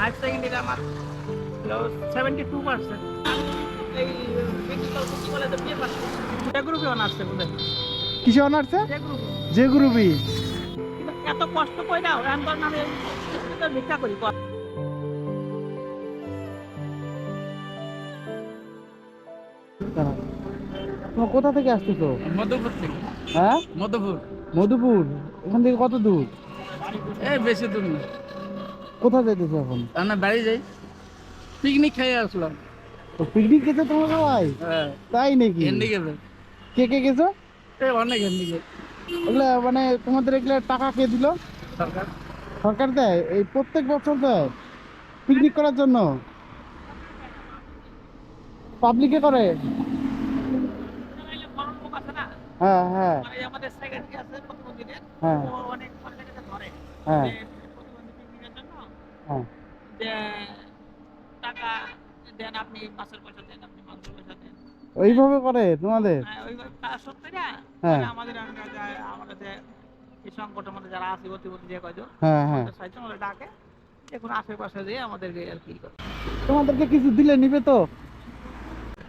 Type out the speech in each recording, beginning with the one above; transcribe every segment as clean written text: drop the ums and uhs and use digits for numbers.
Life secondary আমার হলো 72%। এই মেডিকেল কলেজে বিয়ে পাচ্ছি যে গ্রুপে অনার্সে বুঝলেন, কিসে অনার্সে? যে গ্রুপে। যে গ্রুপই। কিন্তু এত কষ্ট করে দাও এখন ধরেন আমি ভিক্ষা করি। তোমার কোথা থেকে আসতেছো? মধুপুর থেকে। হ্যাঁ, মধুপুর। মধুপুর। এখান থেকে কত দূর? এই বেশি দূর না। কোথায় যাইতেছো এখন? আমরা বাড়ি যাই, পিকনিক খেয়ে আসলাম। পিকনিক গেছো তোমরা সবাই? হ্যাঁ, তাই নাকি? হ্যান্ডিক্যাপে। কে কে গেছো? এই অনেক হ্যান্ডিক্যাপ। এগুলা মানে তোমাদের এগুলা টাকা কে দিল? সরকার। সরকার দেয়? এই প্রত্যেক বছর দেয় পিকনিক করার জন্য? পাবলিকে করে? হ্যাঁ হ্যাঁ আমাদের সেক্রেটারি আছে প্রতিবন্ধীদের, হ্যাঁ ও অনেক জায়গাতে ধরে হ্যাঁ যে প্রতিবন্ধী পিকনিকের জন্য হ্যাঁ। যে টাকা দেন, আপনি মাছের পয়সা দেন, আপনি মাংসের পয়সা দেন। ওইভাবে করে তোমাদের? হ্যাঁ, ওইভাবে কাজ করতে না হ্যাঁ। আমাদের আমাদের যে এই সংকটের মধ্যে যারা আছে প্রতিবন্ধী যে কয়জন, হ্যাঁ হ্যাঁ। আমাদের সাহায্য আমাদের ডাকে, এখন আশেপাশে দিয়ে আমাদেরকে আর কি করে। তোমাদেরকে কিছু দিলে নিবে তো?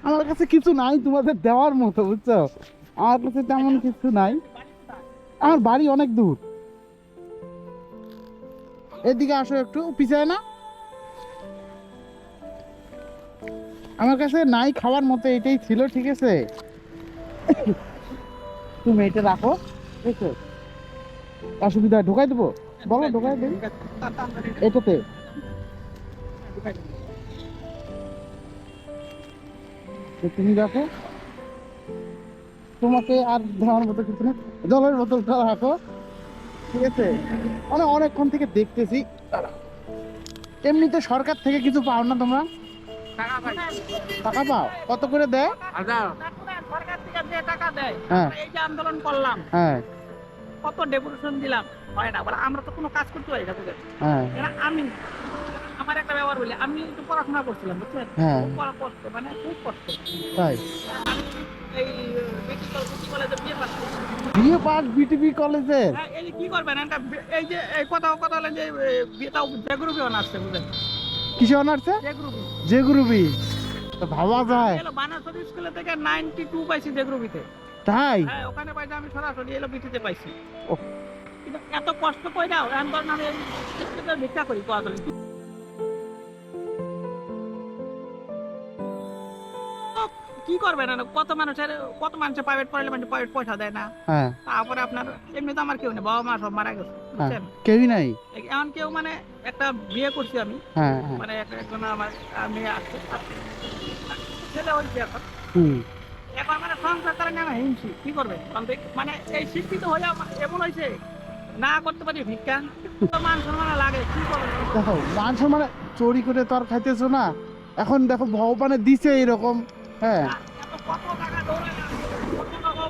আমার কাছে কিছু নাই তোমাদের দেওয়ার মতো, বুঝছো? আমার কাছে তেমন কিছু নাই। আমার বাড়ি অনেক দূর। এদিকে আসো একটু, পিছায় না। আমার কাছে নাই খাওয়ার মতো, এটাই ছিল, ঠিক আছে? তুমি এটা রাখো, ঠিক আছে? অসুবিধা ঢোকাই দেবো? বলো ঢোকাই দেব এটাতে। তো তুমি রাখো, তোমাকে আর দেওয়ার মতো কিছু না। জলের বোতলটা রাখো, ঠিক আছে? মানে অনেকক্ষণ থেকে দেখতেছি। এমনিতে সরকার থেকে কিছু পাও না তোমরা? টাকা পাই। টাকা পাও? কত করে দেয়? সরকার থেকে যে টাকা দেয়, হ্যাঁ। এই যে আন্দোলন করলাম, হ্যাঁ কত ডেপুটেশন দিলাম, হয় না। বলে আমরা তো কোনো কাজ করতে পারি না বুঝলেন। হ্যাঁ আমি আমার একটা ব্যাপার বলি, আমি একটু পড়াশোনা করছিলাম বুঝছেন, হ্যাঁ। খুব পড়া কষ্ট, মানে খুব কষ্ট। তাই? আমি এই মেডিকেল কলেজে বিয়ে পাচ্ছি। বিয়ে পাস বিটিবি কলেজে? হ্যাঁ, এই যে কি করবেন একটা এই যে এই কথা হলে যে বিয়েটাও যে গ্রুপে অনার্সে বুঝলেন, কিসে অনার্সে? যে গ্রুপে। যে গ্রুপই? তো ভাবা যায়। বানাসর স্কুলে থেকে 92 পাইছি যে গ্রুপিতে। তাই? হ্যাঁ, ওখানে পাইছি আমি সরাসরি এলো বিটিতে পাইছি। ওহ। কিন্তু এত কষ্ট করে দাও এখন ধরেন আমি ভিক্ষা করি কোয়াশালি। কি করবেন কত মানুষের প্রাইভেট পড়ালে মানে প্রাইভেট পয়সা দেয় না। হ্যাঁ তারপরে আপনার এমনি তো আমার কেউ নেই, বাবা মা সব মারা গেছে বুঝছেন। কেউই নাই? এমন কেউ মানে একটা বিয়ে করছি আমি, হ্যাঁ হ্যাঁ। মানে একজন আমার মেয়ে আসছে, ছেলে হয়েছে এখন। হুম। এখন মানে সংসার করে না হিংসি, কি করবে মানে এই শিক্ষিত হলে এমন হয়েছে না করতে পারি ভিক্ষা, তো মান সম্মান লাগে, কি করবে। দেখো মান সম্মান চুরি করে তো আর খাইতেছো না। এখন দেখো ভগবানে দিছে এরকম। হ্যাঁ। এত কত টাকা দৌড়ে কত টাকা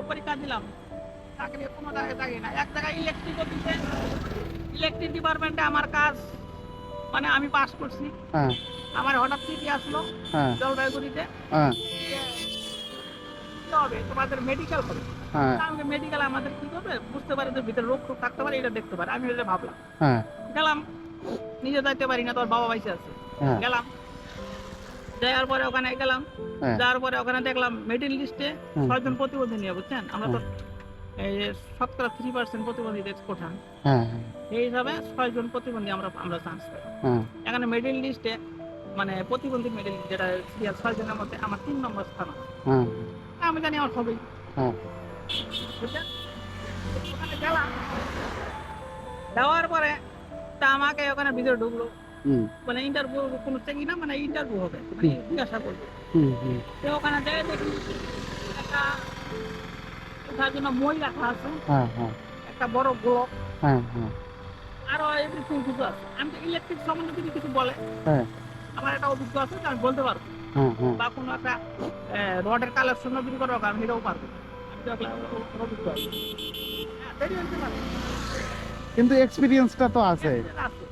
পরীক্ষা দিলাম, চাকরি কোনো জায়গায় চাকরি না। এক জায়গায় ইলেকট্রিক ডিপার্টমেন্টে আমার কাজ, মানে আমি পাস করছি। হ্যাঁ আমার হঠাৎ চিঠি আসলো হ্যাঁ জলপাইগুড়িতে, হ্যাঁ কি হবে তোমাদের মেডিকেল হবে। হ্যাঁ আমাকে মেডিকেল আমাদের কি করবে, বুঝতে পারে যে ভিতরে রোগ টোগ থাকতে পারে, এটা দেখতে পারে। আমি এটা ভাবলাম, হ্যাঁ গেলাম, নিজে যাইতে পারি না, তোর বাবা বাইসে আছে। হ্যাঁ গেলাম, যাওয়ার পরে ওখানে গেলাম, হ্যাঁ যাওয়ার পরে ওখানে দেখলাম মেডিকেল লিস্টে হুম। 6 জন প্রতিবন্ধী নিয়ে, বুঝছেন। আমরা তো এই 3% প্রতিবন্ধীদের কোঠা, হ্যাঁ এই হিসাবে 6 জন প্রতিবন্ধী আমরা চান্স পাই। হ্যাঁ এখানে মেডিকেল লিস্টে মানে প্রতিবন্ধী মেডিকেল যেটা সিরিয়াল 6 জনের মধ্যে আমার 3 নম্বর স্থান আছে। হ্যাঁ আমি জানি আমার হবেই, হ্যাঁ বুঝছেন। ওখানে গেলাম, যাওয়ার পরে তা আমাকে ওখানে ভিতরে ঢুকলো, হুম মানে ইন্টারভিউ কোনো চেকিং না, মানে ইন্টারভিউ হবে, মানে জিজ্ঞাসা করবে। হুম হুম তো ওখানে যাই দেখি একটা ওঠার জন্য মই রাখা আছে, হ্যাঁ হ্যাঁ একটা বড় ব্লক, হ্যাঁ হ্যাঁ আরো এভরিথিং কিছু আছে। আমি তো ইলেকট্রিক সম্বন্ধে যদি কিছু বলে, হ্যাঁ আমার একটা অভিজ্ঞ আছে, আমি বলতে পারবো। হ্যাঁ হ্যাঁ বা কোনো একটা রডের কালেকশন যদি করো, আমি এটাও পারবো। আমি তো অভিজ্ঞ আছি। হ্যাঁ, দেরি হতে পারে। কিন্তু এক্সপিরিয়েন্সটা তো আছে। আছে।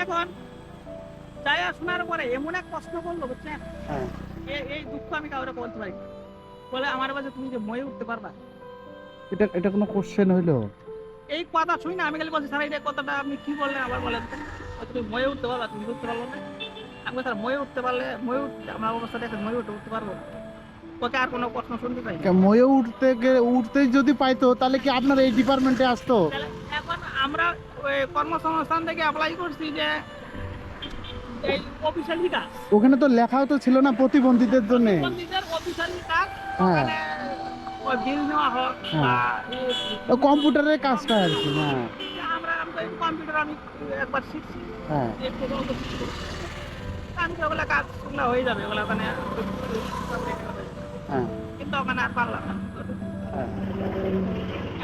এখন যাই শোনার পরে এমন এক প্রশ্ন করলো, বুঝছেন, হ্যাঁ এই দুঃখ আমি কাউরে বলতে পারি না। বলে আমার কাছে তুমি যে মই উঠতে পারবা, এটা এটা কোনো কোশ্চেন হইলো? এই কথা শুনি না। আমি খালি বলছি স্যার এই কথাটা আপনি কি বললেন আবার বলেন। তুমি ময়ে উঠতে পারবা, তুমি উঠতে পারবো না। আমি বলছি, স্যার ময়ে উঠতে পারলে ময়ে আমার অবস্থা দেখে ময়ে উঠতে পারবো না। ওকে আর কোনো প্রশ্ন শুনতে চাই না। ময়ে উঠতে যদি পাইতো তাহলে কি আপনার এই ডিপার্টমেন্টে আসতো? তাহলে এখন আমরা ওই কর্মসংস্থান থেকে অ্যাপ্লাই করছি যে এই অফিসিয়ালি কাজ, ওখানে তো লেখাও তো ছিল না প্রতিবন্ধীদের জন্য। প্রতিবন্ধীদের অফিসিয়ালি কাজ, হ্যাঁ। ওখানে ওই বিল নেওয়া হোক বা কম্পিউটারের কাজটা আর কি। হ্যাঁ আমি তো কম্পিউটার আমি একবার শিখছি, হ্যাঁ একটু বলতে শিখছি। আমি তো ওগুলা কাজগুলো হয়ে যাবে, ওগুলা ওখানে হ্যাঁ কিন্তু ওখানে আর পারলাম না। হ্যাঁ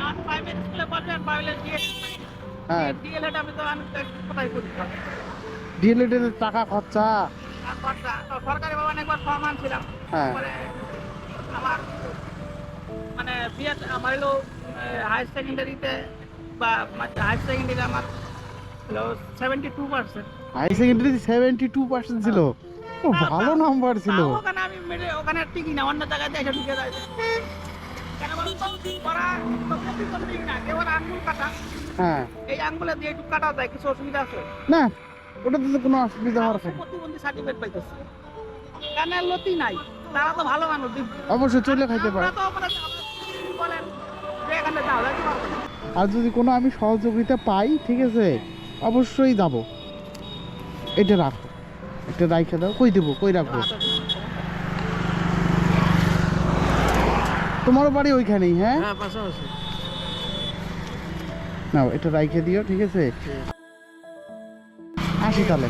আমার প্রাইভেট স্কুলে পড়বেন, প্রাইভেট হ্যাঁ ডিএলএড আমি তো কোথায় করি ডিএলএড এর টাকা খরচা। আর খরচা তো সরকারি ভবনে একবার ফর্ম আনছিলাম। হ্যাঁ। পরে আমার মানে বিয়ে আমার হলো হায়ার সেকেন্ডারিতে বা হায়ার সেকেন্ডারি আমার হলো 72%। হাই সেকেন্ডারি 72% ছিল। ও ভালো নাম্বার ছিল। তাও ওখানে আমি ওখানে টিকি না, অন্য জায়গায় দেখে ঢুকে যায়। কেন বলুন তো, ওরা তো প্রতিবন্ধী না, কেবল আঙ্গুল কাটা, হ্যাঁ এই আঙ্গুলে দিয়ে একটু কাটা যায়, কিছু অসুবিধা আছে? না ওটাতে তো কোনো অসুবিধা হওয়ার কথা না। প্রতিবন্ধী সার্টিফিকেট পাইতেছে, কানের লতি নাই, তারা তো ভালো মানুষ। অবশ্যই চলে খাইতে পারে। আমরা তো মানে বলেন যে এখানে যাও, যাইতে পারবো না। আর যদি কোনো আমি সহযোগিতা পাই, ঠিক আছে, অবশ্যই যাব। এটা রাখো, এটা রাইখে দাও। কই দেবো, কই রাখবো? তোমারও বাড়ি ওইখানেই? হ্যাঁ হ্যাঁ পাশাপাশি। নাও এটা রাইখে দিও, ঠিক আছে? আসি তাহলে।